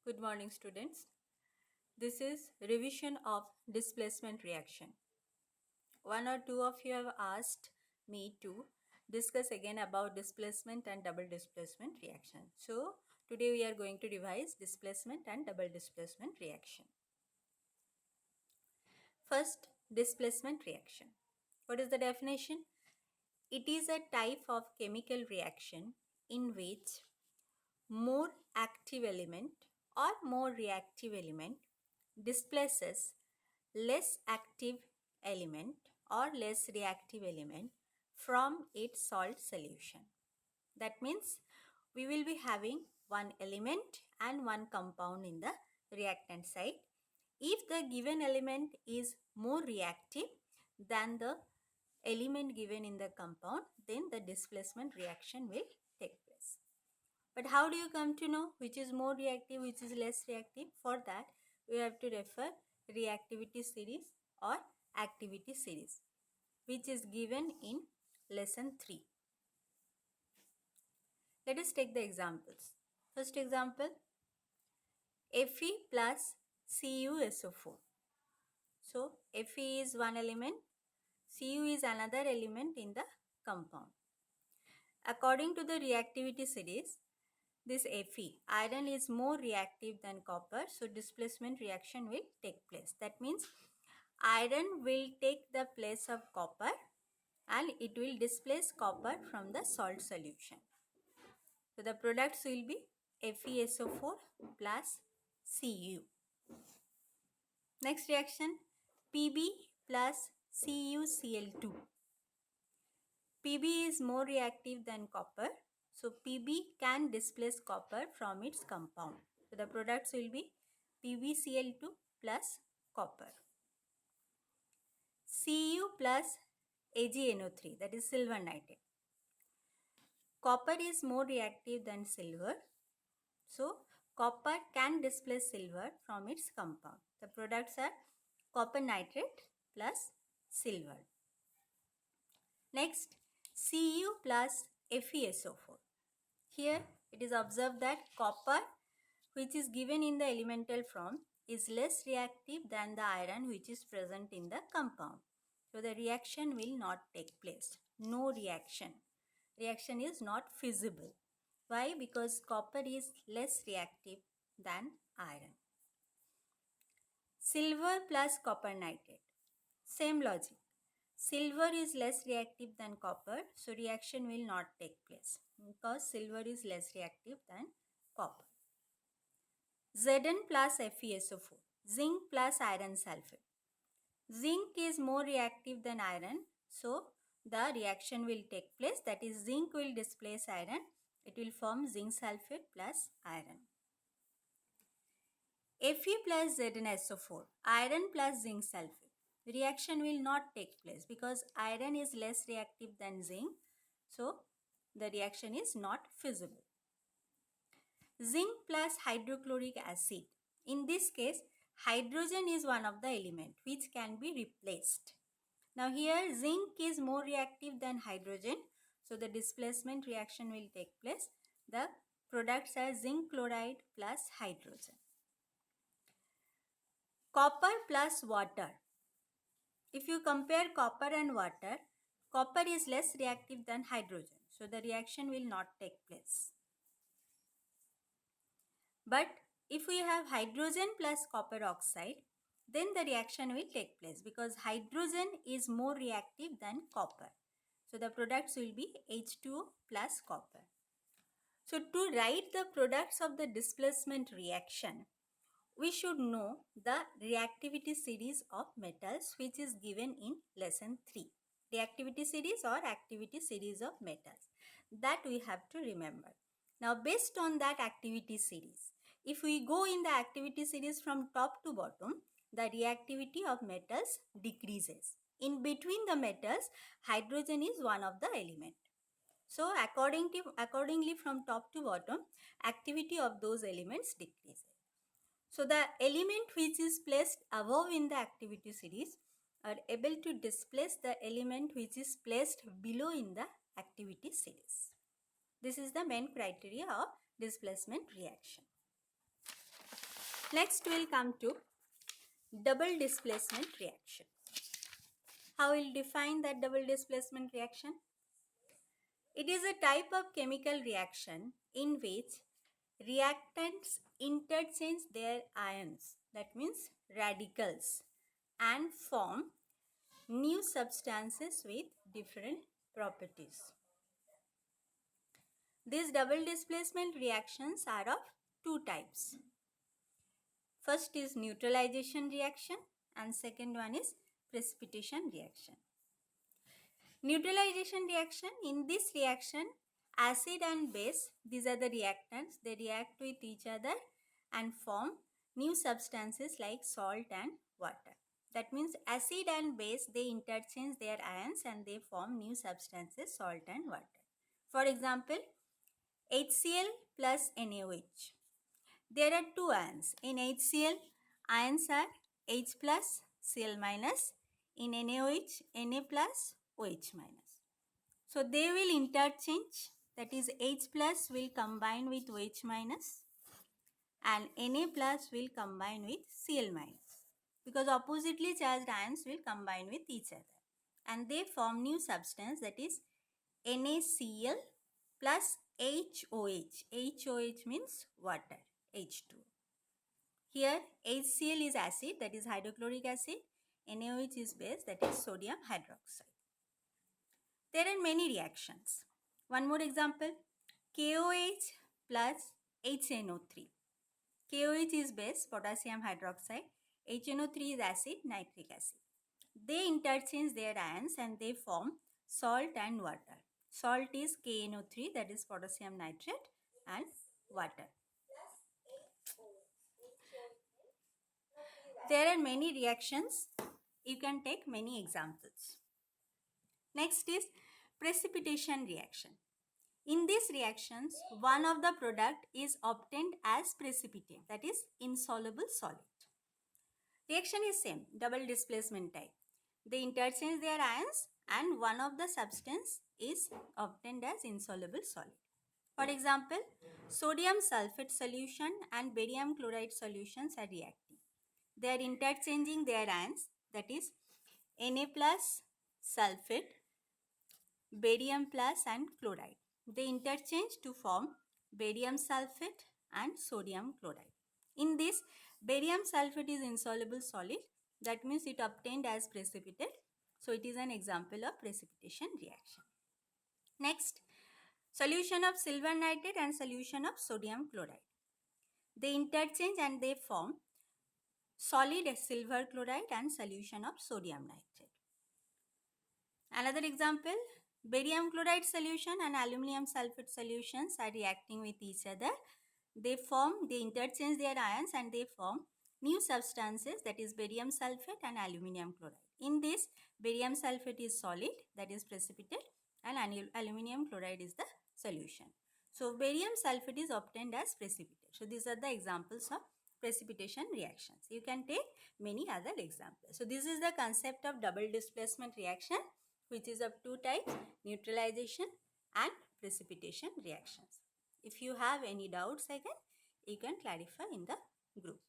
Good morning, students. This is revision of displacement reaction. One or two of you have asked me to discuss again about displacement and double displacement reaction. So today we are going to revise displacement and double displacement reaction. First, displacement reaction. What is the definition? It is a type of chemical reaction in which more active element or more reactive element displaces less active element or less reactive element from its salt solution. That means we will be having one element and one compound in the reactant side. If the given element is more reactive than the element given in the compound, then the displacement reaction will take place. But how do you come to know which is more reactive, which is less reactive? For that, we have to refer reactivity series or activity series, which is given in lesson 3. Let us take the examples. First example, Fe plus CuSO4. So, Fe is one element, Cu is another element in the compound. According to the reactivity series, this Fe, iron is more reactive than copper, so displacement reaction will take place. That means iron will take the place of copper and it will displace copper from the salt solution. So the products will be FeSO4 plus Cu. Next reaction, Pb plus CuCl2. Pb is more reactive than copper, so Pb can displace copper from its compound. So the products will be PbCl2 plus copper. Cu plus AgNO3, that is silver nitrate. Copper is more reactive than silver, so copper can displace silver from its compound. The products are copper nitrate plus silver. Next, Cu plus FeSO4. Here it is observed that copper, which is given in the elemental form, is less reactive than the iron which is present in the compound. So the reaction will not take place. No reaction. Reaction is not feasible. Why? Because copper is less reactive than iron. Silver plus copper nitrate. Same logic. Silver is less reactive than copper, so reaction will not take place because silver is less reactive than copper. Zn plus FeSO4. Zinc plus iron sulfate. Zinc is more reactive than iron, so the reaction will take place. That is, zinc will displace iron. It will form zinc sulfate plus iron. Fe plus ZnSO4. Iron plus zinc sulfate. The reaction will not take place because iron is less reactive than zinc, so the reaction is not feasible. Zinc plus hydrochloric acid. In this case, hydrogen is one of the elements which can be replaced. Now here zinc is more reactive than hydrogen, so the displacement reaction will take place. The products are zinc chloride plus hydrogen. Copper plus water. If you compare copper and water, copper is less reactive than hydrogen, so the reaction will not take place. But if we have hydrogen plus copper oxide, then the reaction will take place because hydrogen is more reactive than copper. So the products will be H2O plus copper. So to write the products of the displacement reaction, we should know the reactivity series of metals which is given in lesson 3. Reactivity series or activity series of metals. That we have to remember. Now based on that activity series, if we go in the activity series from top to bottom, the reactivity of metals decreases. In between the metals, hydrogen is one of the elements. So accordingly from top to bottom, activity of those elements decreases. So the element which is placed above in the activity series are able to displace the element which is placed below in the activity series. This is the main criteria of displacement reaction. Next we'll come to double displacement reaction. How we'll define that double displacement reaction? It is a type of chemical reaction in which reactants interchange their ions, that means radicals, and form new substances with different properties. These double displacement reactions are of two types. First is neutralization reaction and second one is precipitation reaction. Neutralization reaction, in this reaction, acid and base, these are the reactants, they react with each other and form new substances like salt and water. That means acid and base, they interchange their ions and they form new substances, salt and water. For example, HCl plus NaOH. There are two ions. In HCl, ions are H plus, Cl minus. In NaOH, Na plus, OH minus. So they will interchange, that is H plus will combine with OH minus and Na plus will combine with Cl minus, because oppositely charged ions will combine with each other and they form new substance, that is NaCl plus HOH. HOH means water, H2. Here HCl is acid, that is hydrochloric acid. NaOH is base, that is sodium hydroxide. There are many reactions. One more example, KOH plus HNO3. KOH is base, potassium hydroxide. HNO3 is acid, nitric acid. They interchange their ions and they form salt and water. Salt is KNO3, that is potassium nitrate, and water. There are many reactions. You can take many examples. Next is precipitation reaction. In these reactions, one of the product is obtained as precipitate, that is insoluble solid. Reaction is same, double displacement type. They interchange their ions and one of the substance is obtained as insoluble solid. For example, sodium sulfate solution and barium chloride solutions are reacting. They are interchanging their ions, that is Na plus sulfate, barium plus and chloride. They interchange to form barium sulfate and sodium chloride. In this, barium sulfate is insoluble solid, that means it obtained as precipitate. So it is an example of precipitation reaction. Next, solution of silver nitrate and solution of sodium chloride. They interchange and they form solid silver chloride and solution of sodium nitrate. Another example, barium chloride solution and aluminum sulfate solutions are reacting with each other. They interchange their ions and they form new substances, that is barium sulfate and aluminum chloride. In this, barium sulfate is solid, that is precipitate, and aluminum chloride is the solution. So barium sulfate is obtained as precipitate. So these are the examples of precipitation reactions. You can take many other examples. So this is the concept of double displacement reaction, which is of two types, neutralization and precipitation reactions. If you have any doubts again, you can clarify in the group.